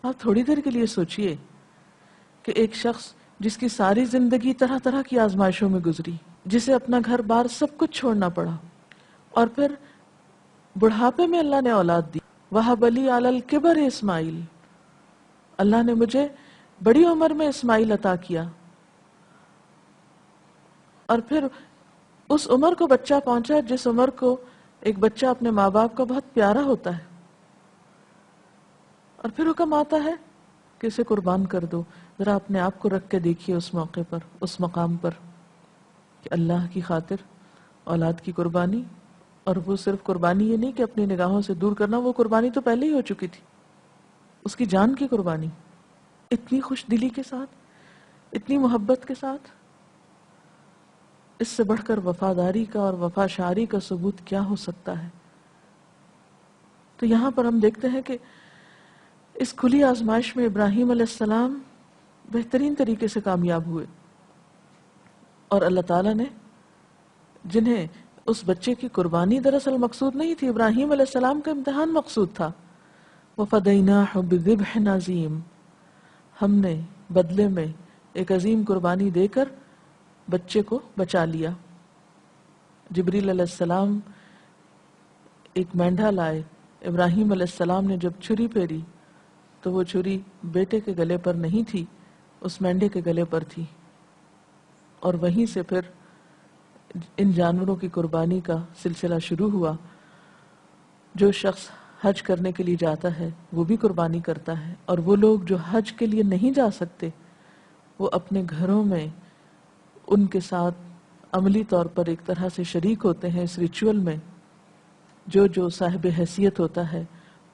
آپ تھوڑی دیر کے لیے سوچئے کہ ایک شخص جس کی ساری زندگی طرح طرح کی آزمائشوں میں گزری، جسے اپنا گھر بار سب کچھ چھوڑنا پڑا، اور پھر بڑھاپے میں اللہ نے اولاد دی. وَهَبَ لِي عَلَى الْكِبَرِ اسماعیل، اللہ نے مجھے بڑی عمر میں اسماعیل عطا کیا. اور پھر اس عمر کو بچہ پہنچا جس عمر کو ایک بچہ اپنے ماں باپ کا بہت پیارا ہوتا ہے، اور پھر حکم آتا ہے کہ اسے قربان کر دو. ذرا اپنے آپ کو رکھ کے دیکھیے اس موقع پر، اس مقام پر، کہ اللہ کی خاطر اولاد کی قربانی. اور وہ صرف قربانی یہ نہیں کہ اپنی نگاہوں سے دور کرنا، وہ قربانی تو پہلے ہی ہو چکی تھی، اس کی جان کی قربانی، اتنی خوش دلی کے ساتھ، اتنی محبت کے ساتھ. اس سے بڑھ کر وفاداری کا اور وفا شعاری کا ثبوت کیا ہو سکتا ہے؟ تو یہاں پر ہم دیکھتے ہیں کہ اس کھلی آزمائش میں ابراہیم علیہ السلام بہترین طریقے سے کامیاب ہوئے، اور اللہ تعالیٰ نے جنہیں اس بچے کی قربانی دراصل مقصود نہیں تھی، ابراہیم علیہ السلام کا امتحان مقصود تھا. وَفَدَيْنَاهُ بِذِبْحٍ عَظِيمٍ، ہم نے بدلے میں ایک عظیم قربانی دے کر بچے کو بچا لیا. جبریل علیہ السلام ایک مینڈھا لائے، ابراہیم علیہ السلام نے جب چھری پھیری تو وہ چھری بیٹے کے گلے پر نہیں تھی، اس مینڈھے کے گلے پر تھی. اور وہیں سے پھر ان جانوروں کی قربانی کا سلسلہ شروع ہوا. جو شخص حج کرنے کے لیے جاتا ہے وہ بھی قربانی کرتا ہے، اور وہ لوگ جو حج کے لیے نہیں جا سکتے وہ اپنے گھروں میں ان کے ساتھ عملی طور پر ایک طرح سے شریک ہوتے ہیں اس ریچول میں. جو صاحب حیثیت ہوتا ہے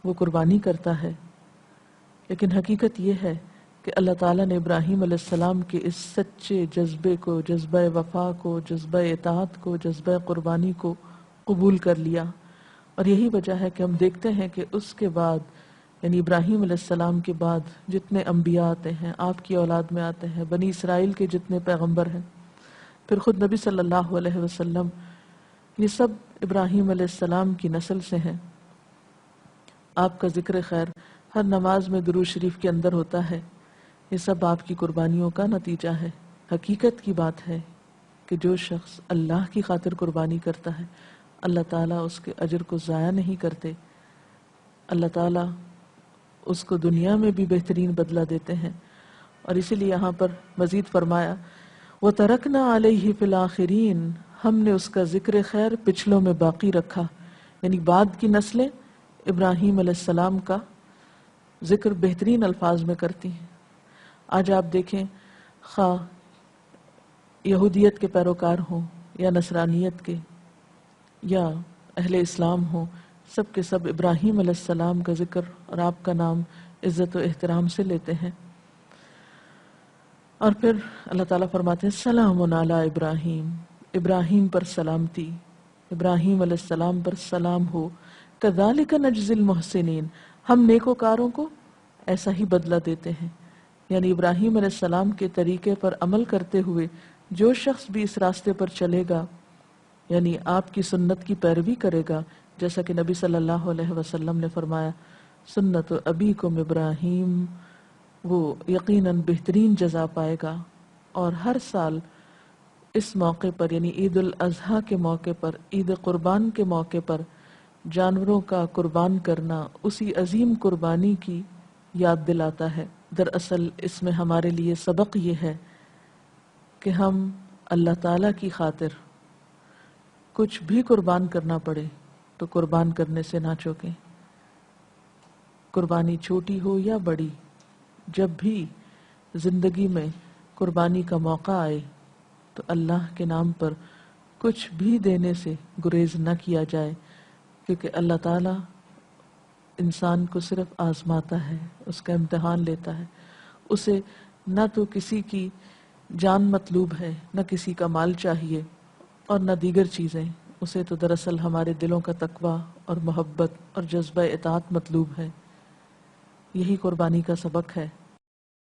وہ قربانی کرتا ہے. لیکن حقیقت یہ ہے کہ اللہ تعالیٰ نے ابراہیم علیہ السلام کے اس سچے جذبے کو، جذبہ وفا کو، جذبہ اطاعت کو، جذبہ قربانی کو قبول کر لیا. اور یہی وجہ ہے کہ ہم دیکھتے ہیں کہ اس کے بعد، یعنی ابراہیم علیہ السلام کے بعد جتنے انبیاء آتے ہیں، آپ کی اولاد میں آتے ہیں، بنی اسرائیل کے جتنے پیغمبر ہیں، پھر خود نبی صلی اللہ علیہ وسلم، یہ سب ابراہیم علیہ السلام کی نسل سے ہیں. آپ کا ذکر خیر ہر نماز میں درود شریف کے اندر ہوتا ہے. یہ سب آپ کی قربانیوں کا نتیجہ ہے. حقیقت کی بات ہے کہ جو شخص اللہ کی خاطر قربانی کرتا ہے اللہ تعالیٰ اس کے اجر کو ضائع نہیں کرتے. اللہ تعالیٰ اس کو دنیا میں بھی بہترین بدلہ دیتے ہیں. اور اسی لیے یہاں پر مزید فرمایا وَتَرَكْنَا عَلَيْهِ فِي الْآخِرِينَ، ہم نے اس کا ذکر خیر پچھلوں میں باقی رکھا. یعنی بعد کی نسلیں ابراہیم علیہ السلام کا ذکر بہترین الفاظ میں کرتی ہیں. آج آپ دیکھیں، خواہ یہودیت کے پیروکار ہوں یا نصرانیت کے یا اہل اسلام ہوں، سب کے سب ابراہیم علیہ السلام کا ذکر اور آپ کا نام عزت و احترام سے لیتے ہیں. اور پھر اللہ تعالیٰ فرماتے ہیں سلام علی ابراہیم، ابراہیم پر سلامتی، ابراہیم علیہ السلام پر سلام ہو. کذالک نجزی المحسنین، ہم نیکوکاروں کو ایسا ہی بدلہ دیتے ہیں. یعنی ابراہیم علیہ السلام کے طریقے پر عمل کرتے ہوئے جو شخص بھی اس راستے پر چلے گا، یعنی آپ کی سنت کی پیروی کرے گا، جیسا کہ نبی صلی اللہ علیہ وسلم نے فرمایا سنت ابیکم ابراہیم، وہ یقیناً بہترین جزا پائے گا. اور ہر سال اس موقع پر، یعنی عید الاضحیٰ کے موقع پر، عید قربان کے موقع پر جانوروں کا قربان کرنا اسی عظیم قربانی کی یاد دلاتا ہے. دراصل اس میں ہمارے لیے سبق یہ ہے کہ ہم اللہ تعالیٰ کی خاطر کچھ بھی قربان کرنا پڑے تو قربان کرنے سے نہ چوکیں. قربانی چھوٹی ہو یا بڑی، جب بھی زندگی میں قربانی کا موقع آئے تو اللہ کے نام پر کچھ بھی دینے سے گریز نہ کیا جائے، کیونکہ اللہ تعالیٰ انسان کو صرف آزماتا ہے، اس کا امتحان لیتا ہے. اسے نہ تو کسی کی جان مطلوب ہے، نہ کسی کا مال چاہیے اور نہ دیگر چیزیں. اسے تو دراصل ہمارے دلوں کا تقویٰ اور محبت اور جذبہ اطاعت مطلوب ہے. یہی قربانی کا سبق ہے.